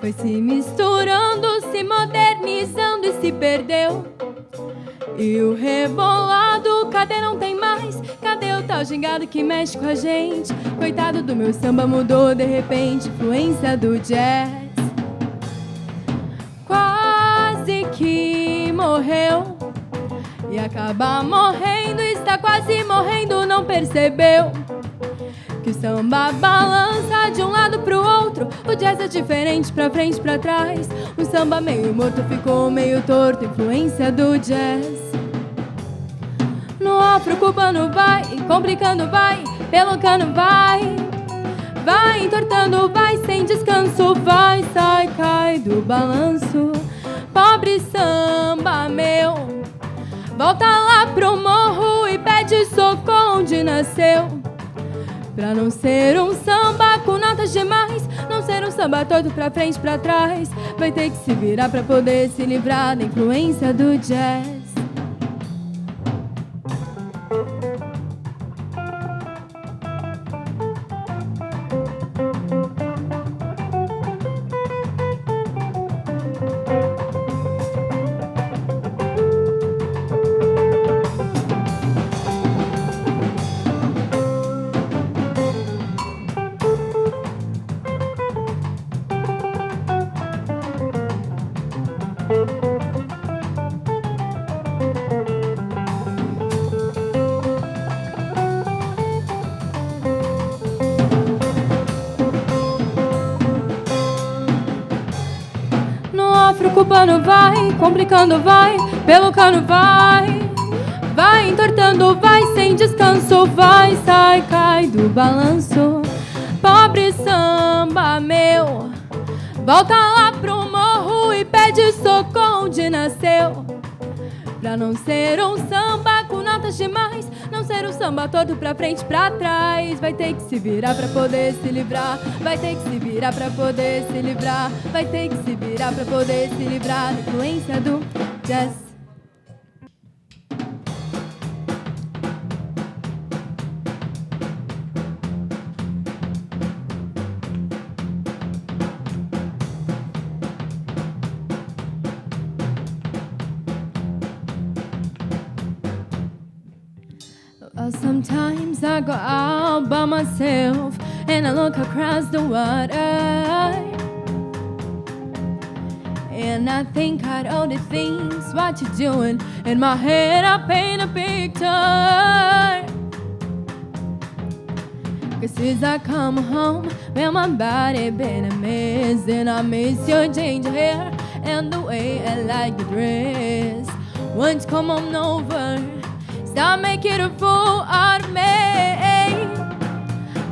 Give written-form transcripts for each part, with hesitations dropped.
foi se misturando, se modernizando e se perdeu. E o rebolado, cadê não tem mais? Cadê o tal gingado que mexe com a gente? Coitado do meu samba, mudou de repente, influência do jazz. Quase que morreu, e acaba morrendo, está quase morrendo, não percebeu que o samba balança de um lado pro outro. O jazz é diferente, pra frente, pra trás. O samba meio morto ficou meio torto, influência do jazz. No afro-cubano vai, complicando vai, pelo cano vai, vai entortando vai, sem descanso vai, sai, cai do balanço. Pobre samba meu, volta lá pro morro e pede socorro onde nasceu. Pra não ser um samba com notas demais, não ser um samba torto pra frente, pra trás, vai ter que se virar pra poder se livrar da influência do jazz. Afro-cubano vai, complicando vai, pelo cano vai, vai entortando vai, sem descanso vai, sai, cai do balanço. Pobre samba meu, volta lá pro morro e pede socorro onde nasceu. Pra não ser um samba com notas demais, não ser um samba todo pra frente, pra trás, vai ter que se virar pra poder se livrar, vai ter que se virar pra poder se livrar, vai ter que se virar pra poder se livrar da influência do jazz. Sometimes I go out by myself and I look across the water, and I think out all the things what you're doing. In my head I paint a picture, 'cause since I come home, well my body been a mess, and I miss your ginger hair and the way I like your dress. Won't you come on over, stop making a fool out of me.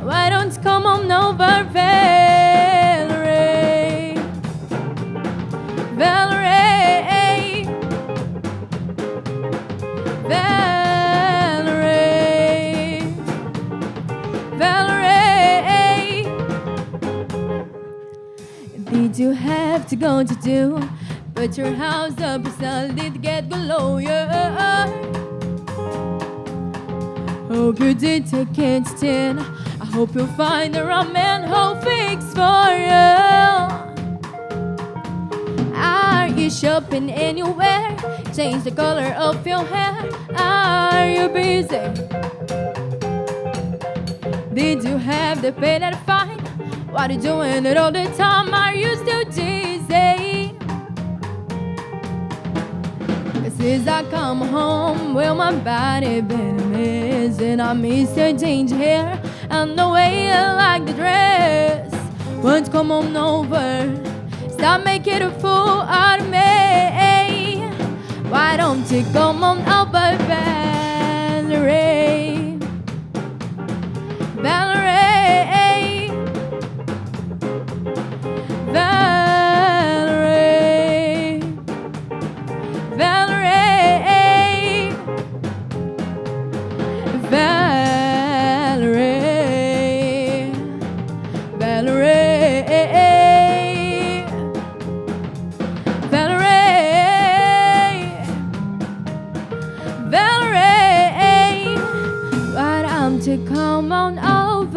Why don't you come on over, Valerie? Valerie, Valerie, Valerie. Did you have to go to do? Put your house up so did get below you. Hope you did take it still. I hope you'll find the right man who'll fix for you. Are you shopping anywhere? Change the color of your hair. Are you busy? Did you have the pay that fine? What are you doing it all the time? Are you still dizzy? 'Cause since I come home, well my body been a mess, and I miss your ginger hair and the way I like the dress. Won't you come on over, stop making a fool out of me. Why don't you come on over, Valerie? Valerie, Valerie, Valerie, Valerie, Valerie, Valerie, Valerie. Why don't you come on over?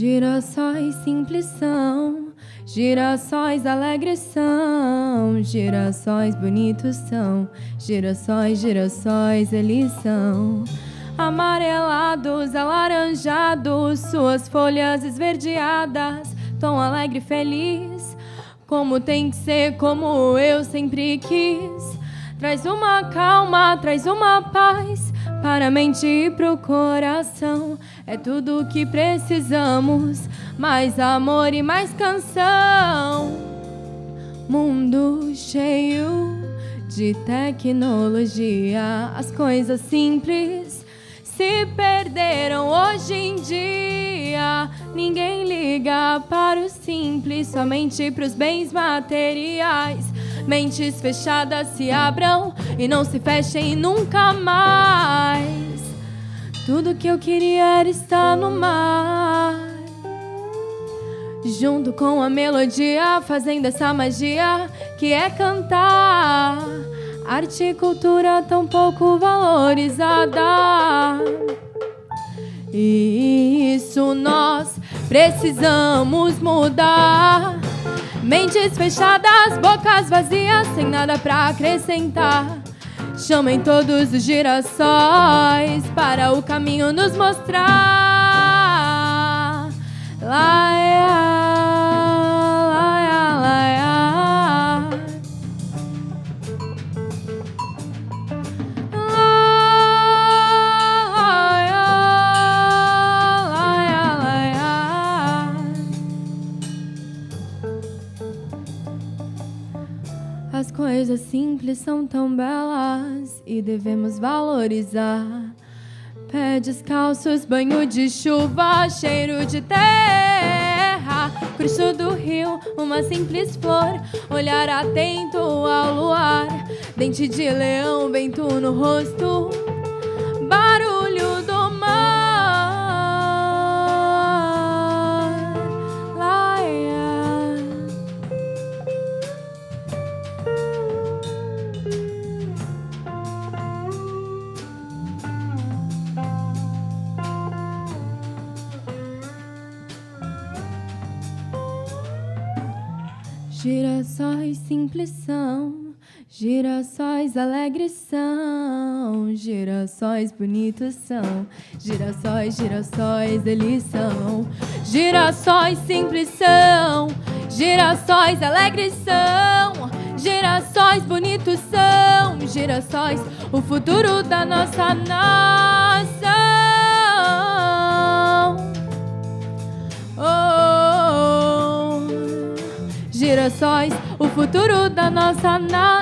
Girassóis simples são, girassóis alegres são, girassóis bonitos são, girassóis, girassóis eles são. Amarelados, alaranjados, suas folhas esverdeadas, tom alegre e feliz, como tem que ser, como eu sempre quis. Traz uma calma, traz uma paz para a mente e pro coração. É tudo o que precisamos, mais amor e mais canção. Mundo cheio de tecnologia, as coisas simples se perderam hoje em dia. Ninguém liga para o simples, somente para os bens materiais. Mentes fechadas se abram e não se fechem nunca mais. Tudo que eu queria era estar no mar, junto com a melodia, fazendo essa magia que é cantar. Arte e cultura tão pouco valorizada, e isso nós precisamos mudar. Mentes fechadas, bocas vazias, sem nada pra acrescentar. Chamem todos os girassóis para o caminho nos mostrar. Laia, laia, laia. Laia, laia, laia. As coisas simples são tão belas e devemos valorizar. Pé descalços, banho de chuva, cheiro de terra, cruxo do rio, uma simples flor, olhar atento ao luar, dente de leão, vento no rosto, barulho do mar. Laia. Girassóis simples são, girassóis alegres são, girassóis bonitos são, girassóis, girassóis eles são. Girassóis simples são, girassóis alegres são, girassóis bonitos são, girassóis, o futuro da nossa nação. Girassóis, o futuro da nossa nação.